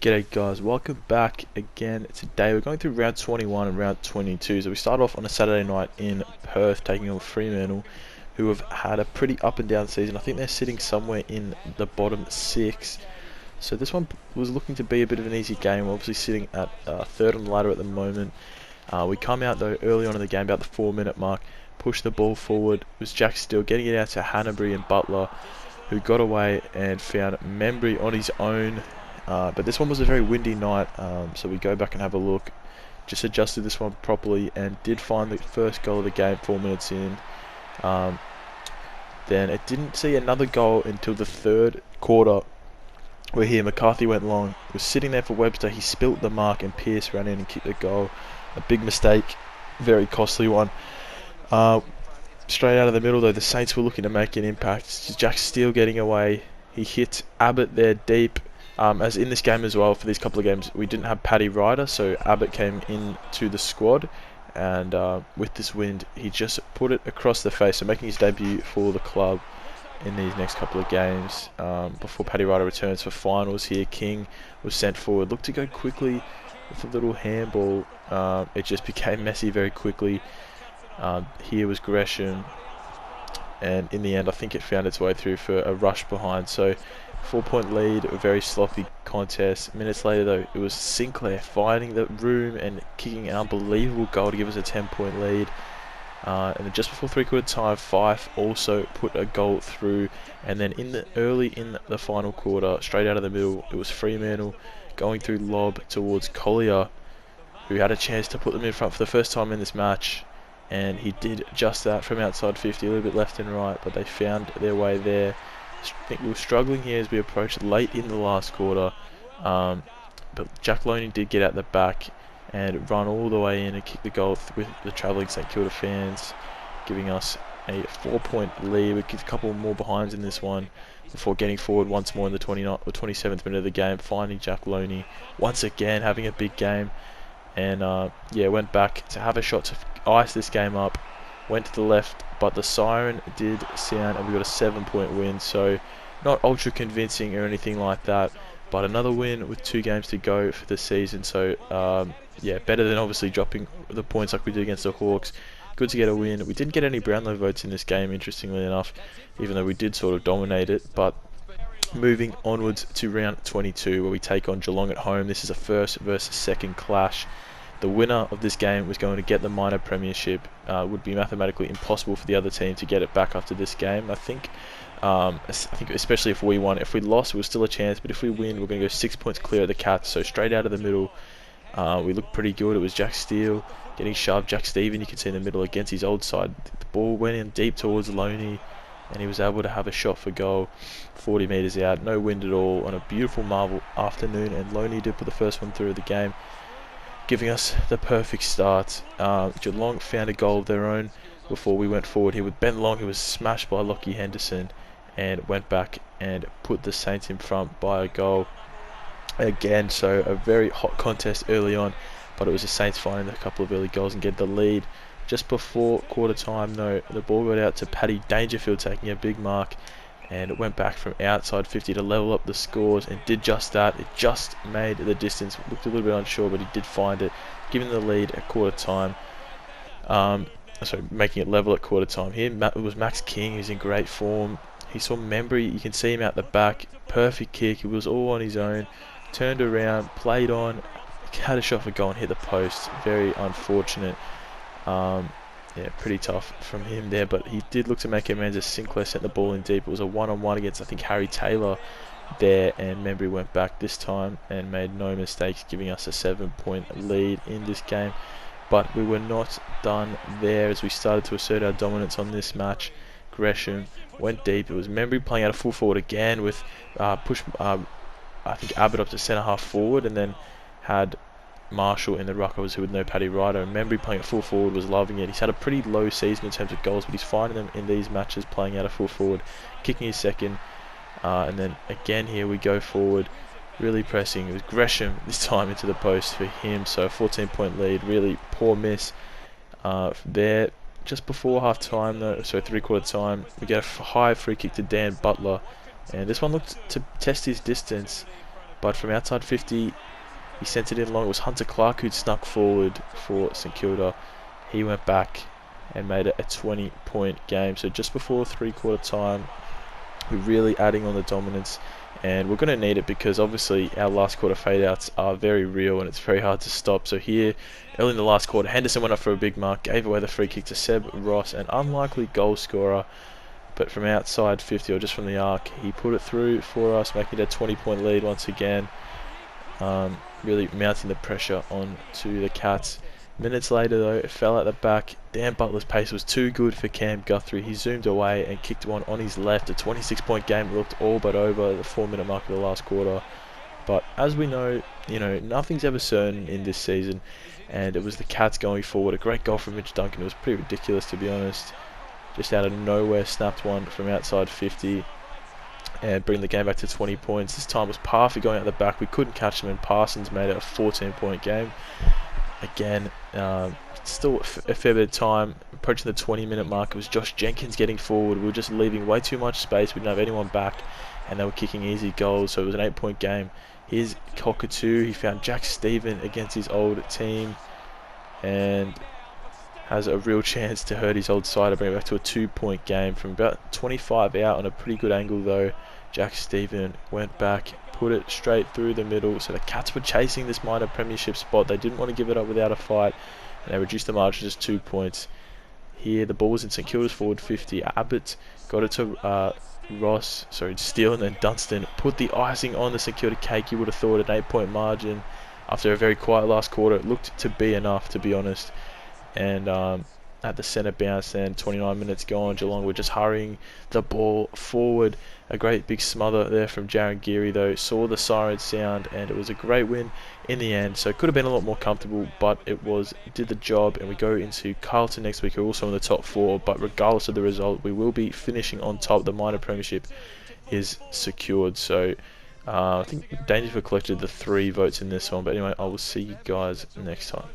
G'day guys, welcome back again. Today we're going through round 21 and round 22. So we start off on a Saturday night in Perth taking on Fremantle, who have had a pretty up and down season. I think they're sitting somewhere in the bottom six. So this one was looking to be a bit of an easy game. We're obviously sitting at third on the ladder at the moment. We come out though early on in the game, about the 4-minute mark, push the ball forward. It was Jack Steele getting it out to Hanbury and Butler, who got away and found Membry on his own. But this one was a very windy night, so we go back and have a look. Just adjusted this one properly and did find the first goal of the game 4 minutes in. Then it didn't see another goal until the third quarter, where here McCarthy went long. He was sitting there for Webster. He spilt the mark and Pearce ran in and kicked the goal. A big mistake, very costly one. Straight out of the middle though, the Saints were looking to make an impact. Jack Steele getting away. He hit Abbott there deep. As in this game as well, for these couple of games, we didn't have Paddy Ryder, so Abbott came into the squad, and with this wind, he just put it across the face, so making his debut for the club in these next couple of games. Before Paddy Ryder returns for finals here, King was sent forward. Looked to go quickly with a little handball. It just became messy very quickly. Here was Gresham, and in the end, I think it found its way through for a rush behind. So 4-point lead, a very sloppy contest. Minutes later though, it was Sinclair finding the room and kicking an unbelievable goal to give us a 10-point lead. And then just before three-quarter time, Fife also put a goal through. And then early in the final quarter, straight out of the middle, it was Fremantle going through lob towards Collier, who had a chance to put them in front for the first time in this match. And he did just that from outside 50, a little bit left and right, but they found their way there. I think we were struggling here as we approached late in the last quarter, but Jack Loney did get out the back and run all the way in and kick the goal with the travelling St Kilda fans, giving us a 4-point lead. We kicked a couple more behinds in this one before getting forward once more in the 29th or 27th minute of the game, finding Jack Loney once again having a big game, and went back to have a shot to ice this game up. Went to the left, but the siren did sound and we got a 7-point win, so not ultra convincing or anything like that, but another win with 2 games to go for the season. So better than obviously dropping the points like we did against the Hawks. Good to get a win. We didn't get any Brownlow votes in this game, interestingly enough, even though we did sort of dominate it. But moving onwards to round 22, where we take on Geelong at home. This is a first versus second clash. The winner of this game was going to get the minor premiership. Would be mathematically impossible for the other team to get it back after this game. I think especially if we won. If we lost, it was still a chance, but if we win, we're going to go 6 points clear of the Cats. So straight out of the middle, we looked pretty good. It was Jack Steele getting shoved. Jack Stephen, you can see in the middle against his old side. The ball went in deep towards Loney, and he was able to have a shot for goal 40 metres out. No wind at all on a beautiful Marvel afternoon, and Loney did put the first one through the game, giving us the perfect start. Geelong found a goal of their own before we went forward here with Ben Long, who was smashed by Lockie Henderson, and went back and put the Saints in front by a goal again. So a very hot contest early on, but it was the Saints finding a couple of early goals and get the lead. Just before quarter time though, the ball got out to Paddy Dangerfield taking a big mark, and it went back from outside 50 to level up the scores, and did just that. It just made the distance. Looked a little bit unsure, but he did find it, giving the lead at quarter time. Making it level at quarter time. Here it was Max King, who's in great form. He saw Membry, you can see him out the back. Perfect kick, it was all on his own. Turned around, played on, had a shot for goal and hit the post. Very unfortunate. Pretty tough from him there, but he did look to make amends as Sinclair sent the ball in deep. It was a one-on-one against, I think, Harry Taylor there, and Membry went back this time and made no mistakes, giving us a 7-point lead in this game. But we were not done there as we started to assert our dominance on this match. Gresham went deep. It was Membry playing out a full forward again with I think Abbott up to centre half forward, and then had Marshall in the ruck, obviously with no Paddy Ryder, and Membry playing at full forward was loving it. He's had a pretty low season in terms of goals, but he's finding them in these matches playing out a full forward, kicking his second, and then again here we go forward, really pressing. It was Gresham this time into the post for him, so a 14-point lead. Really poor miss there. Just before half time though, so three-quarter time, we get a high free kick to Dan Butler, and this one looked to test his distance. But from outside 50, he sent it in long. It was Hunter Clark who'd snuck forward for St Kilda. He went back and made it a 20-point game. So just before three-quarter time, we're really adding on the dominance, and we're going to need it because obviously our last quarter fade-outs are very real and it's very hard to stop. So here, early in the last quarter, Henderson went up for a big mark, gave away the free kick to Seb Ross, an unlikely goal scorer. But from outside 50 or just from the arc, he put it through for us, making it a 20-point lead once again. Really mounting the pressure onto the Cats. Minutes later though, it fell at the back. Dan Butler's pace was too good for Cam Guthrie. He zoomed away and kicked one on his left. A 26-point game looked all but over the 4-minute mark of the last quarter. But as we know, nothing's ever certain in this season, and it was the Cats going forward. A great goal from Mitch Duncan. It was pretty ridiculous, to be honest. Just out of nowhere, snapped one from outside 50 and bring the game back to 20 points. This time was Parfy going out the back. We couldn't catch him, and Parsons made it a 14-point game. Again, still a fair bit of time, approaching the 20-minute mark. It was Josh Jenkins getting forward. We were just leaving way too much space. We didn't have anyone back, and they were kicking easy goals, so it was an 8-point game. Here's Cockatoo. He found Jack Stephen against his old team, and has a real chance to hurt his old side and bring it back to a 2-point game. From about 25 out on a pretty good angle though, Jack Stephen went back, put it straight through the middle. So the Cats were chasing this minor premiership spot. They didn't want to give it up without a fight, and they reduced the margin to just 2 points. Here the ball was in St Kilda's forward 50. Abbott got it to Steele, and then Dunstan put the icing on the St Kilda cake. You would have thought an 8-point margin after a very quiet last quarter. It looked to be enough, to be honest. And at the centre bounce, then 29 minutes gone, Geelong were just hurrying the ball forward. A great big smother there from Jaron Geary though, saw the siren sound, and it was a great win in the end. So it could have been a lot more comfortable, but did the job. And we go into Carlton next week, who are also in the top 4, but regardless of the result, we will be finishing on top. The minor premiership is secured. So I think Dangerfield collected the 3 votes in this one, but anyway, I will see you guys next time.